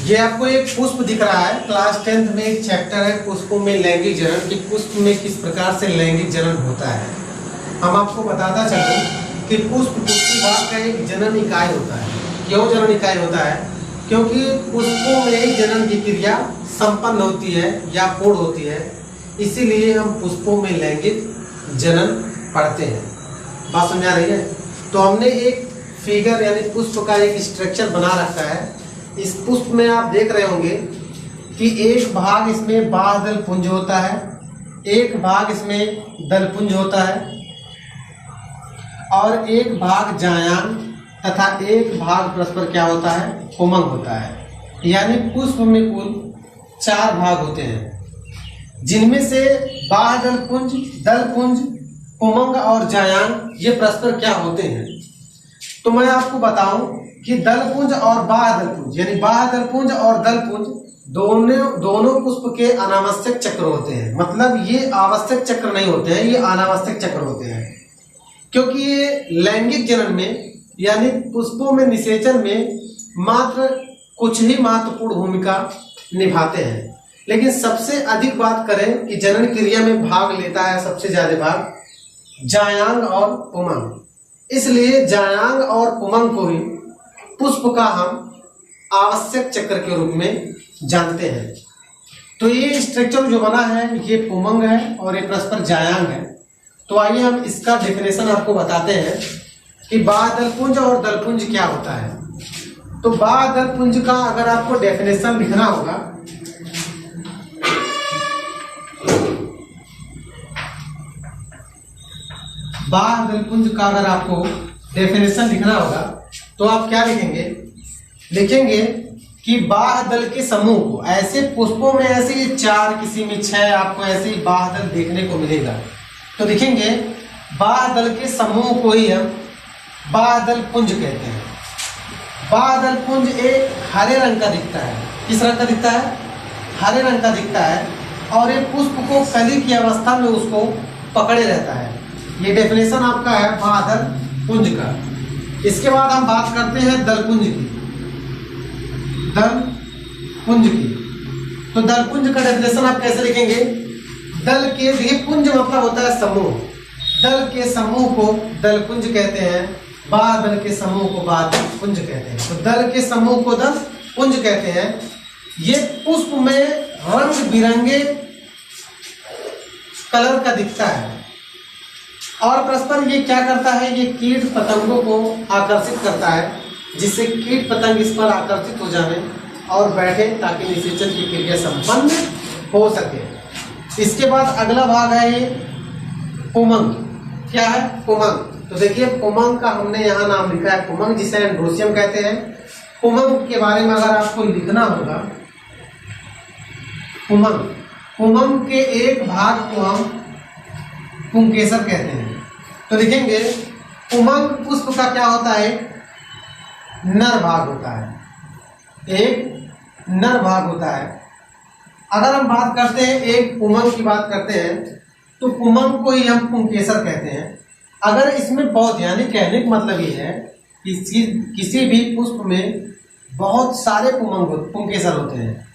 ये आपको एक पुष्प दिख रहा है। क्लास 10th में एक चैप्टर है पुष्पों में लैंगिक जनन कि पुष्प में किस प्रकार से लैंगिक जनन होता है। हम आपको बताता चलूं कि पुष्प पुष्पी भाग का एक जनन इकाई होता है। क्यों जनन इकाई होता है? क्योंकि पुष्पों में जनन की क्रिया संपन्न होती है या पूर्ण होती है, इसीलिए हम पुष्पों में लैंगिक जनन पढ़ते हैं। बात समझा रही है? तो हमने एक फिगर यानी पुष्प का एक स्ट्रक्चर बना रखा है। इस पुष्प में आप देख रहे होंगे कि एक भाग इसमें बाह्य पुंज होता है, एक भाग इसमें दलपुंज होता है और एक भाग जायांग तथा एक भाग परस्पर क्या होता है, पुमंग होता है। यानी पुष्प में कुल 4 भाग होते हैं, जिनमें से बाह्य दलपुंज, पुमंग और जायांग ये परस्पर क्या होते हैं। तो मैं आपको बताऊं कि दलपुंज और बाह्य दलपुंज यानी बाह्य दलपुंज और दलपुंज दोनों पुष्प के अनावश्यक चक्र होते हैं। मतलब ये आवश्यक चक्र नहीं होते हैं, ये अनावश्यक चक्र होते हैं, क्योंकि ये लैंगिक जनन में यानी पुष्पों में निषेचन में मात्र कुछ ही महत्वपूर्ण भूमिका निभाते हैं। लेकिन सबसे अधिक बात करें कि जनन क्रिया में भाग लेता है सबसे ज्यादा भाग जायांग और पुमंग, इसलिए जायांग और पुमंग को ही पुष्प का हम आवश्यक चक्र के रूप में जानते हैं। तो ये स्ट्रक्चर जो बना है ये पुमंग है और ये परस्पर जायांग है। तो आइए हम इसका डेफिनेशन आपको बताते हैं कि बाह्य दलपुंज और दलपुंज क्या होता है। तो बाह्य दलपुंज का अगर आपको डेफिनेशन लिखना होगा, बाह्य दलपुंज का अगर आपको डेफिनेशन लिखना होगा तो आप क्या लिखेंगे? लिखेंगे कि बाह्य दल के समूह को, ऐसे पुष्पों में ऐसे ही 4 किसी में 6 आपको ऐसे ही बाह्य दल देखने को मिलेगा। तो लिखेंगे बाह्य दल के समूह को ही हम बाह्य दल पुंज कहते हैं। बाह्य दल पुंज एक हरे रंग का दिखता है। किस रंग का दिखता है? हरे रंग का दिखता है और ये पुष्प को कली की अवस्था में उसको पकड़े रहता है। ये डेफिनेशन आपका है बाह्य दल पुंज का। इसके बाद हम बात करते हैं दलपुंज की। दलपुंज की, तो दलपुंज का डेफिनेशन आप कैसे लिखेंगे? दल के, देखिए पुंज मतलब होता है समूह, दल के समूह को दलपुंज कहते हैं, बाह्य दल के समूह को बाह्य पुंज कहते हैं। तो दल के समूह को दलपुंज कहते हैं। ये पुष्प में रंग बिरंगे कलर का दिखता है और परस्पर ये क्या करता है, ये कीट पतंगों को आकर्षित करता है, जिससे कीट पतंग इस पर आकर्षित हो जाए और बैठे ताकि निषेचन की क्रिया संपन्न हो सके। इसके बाद अगला भाग है ये पुमंग। क्या है? पुमंग। तो देखिए पुमंग का हमने यहाँ नाम लिखा है पुमंग, जिसे एंड्रोसियम कहते हैं। पुमंग के बारे में अगर आपको लिखना होगा, पुमंग के एक भाग को हम पुंकेसर कहते हैं। तो लिखेंगे पुमंग पुष्प का क्या होता है? नर भाग होता है, एक नर भाग होता है। अगर हम बात करते हैं एक पुमंग की बात करते हैं तो पुमंग को ही हम पुंकेसर कहते हैं। अगर इसमें बहुत यानी कहने का मतलब ये है कि किसी भी पुष्प में बहुत सारे पुंकेसर होते हैं,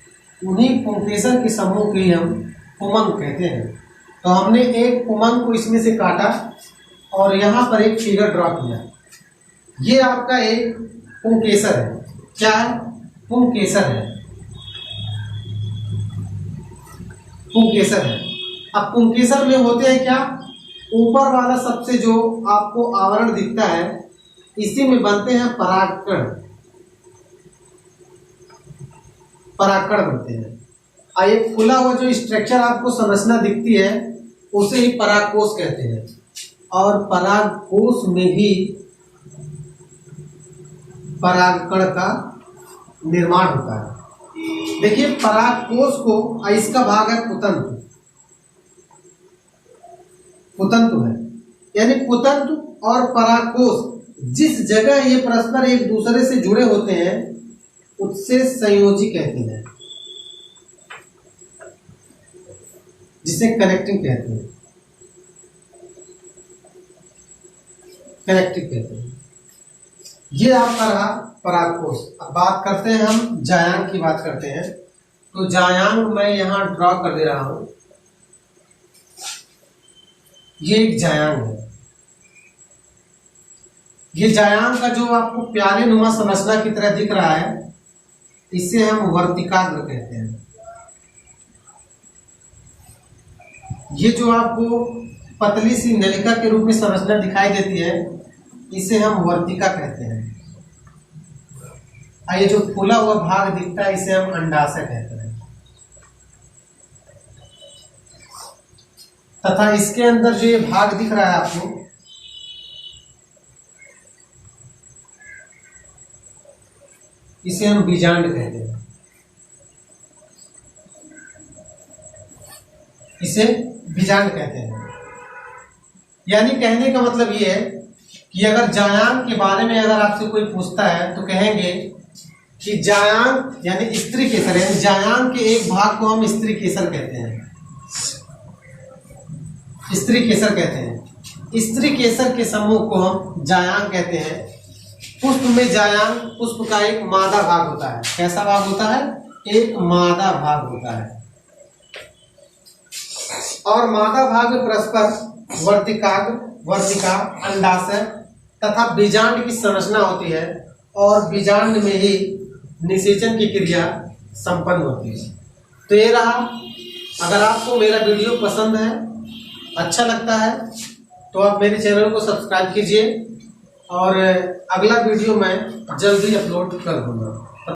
उन्हीं पुंकेसर के समूह को ही हम पुमंग कहते हैं। तो हमने एक पुमंग को इसमें से काटा और यहाँ पर एक फिगर ड्रॉ किया। ये आपका एक पुंकेसर है। क्या है? पुंकेसर है, पुंकेसर है। अब पुंकेसर में होते हैं क्या? ऊपर वाला सबसे जो आपको आवरण दिखता है, इसी में बनते हैं परागकण। परागकण बनते हैं। एक खुला हुआ जो स्ट्रक्चर आपको संरचना दिखती है उसे ही परागकोश कहते हैं। और परागकोश में ही परागकण का निर्माण होता है। देखिए परागकोश को, इसका भाग है पुतंतु। पुतंतु है यानी पुतंतु और परागकोश जिस जगह ये परस्पर एक दूसरे से जुड़े होते हैं उससे संयोजी कहते हैं, जिसे कनेक्टिंग कहते हैं, कनेक्टिव कहते हैं। ये आपका रहा परागकोश। अब बात करते हैं, हम जायांग की बात करते हैं। तो जायांग मैं यहाँ ड्रॉ कर दे रहा हूं। ये एक जायांग है। ये जायांग का जो आपको प्याले नुमा संरचना की तरह दिख रहा है, इसे हम वर्तिकाग्र कहते हैं। ये जो आपको पतली सी नलिका के रूप में संरचना दिखाई देती है, इसे हम वर्तिका कहते हैं। और ये जो फूला हुआ भाग दिखता है, इसे हम अंडाशय कहते हैं। तथा इसके अंदर जो ये भाग दिख रहा है आपको, इसे हम बीजांड कहते हैं। इसे बीजांड कहते हैं। यानी कहने का मतलब ये है कि अगर जायांग के बारे में अगर आपसे कोई पूछता है तो कहेंगे कि जायांग यानी स्त्री केसर, यानी जायांग के एक भाग को हम स्त्री केसर कहते हैं। स्त्री केसर कहते हैं। स्त्री केसर के समूह को हम जायांग कहते हैं। पुष्प में जायांग पुष्प का एक मादा भाग होता है। कैसा भाग होता है? एक मादा भाग होता है। और मादा भाग में परस्पर वर्तिका, अंडाशय तथा बीजांड की संरचना होती है, और बीजांड में ही निषेचन की क्रिया संपन्न होती है। तो ये रहा। अगर आपको मेरा वीडियो पसंद है, अच्छा लगता है, तो आप मेरे चैनल को सब्सक्राइब कीजिए, और अगला वीडियो मैं जल्दी अपलोड कर दूंगा।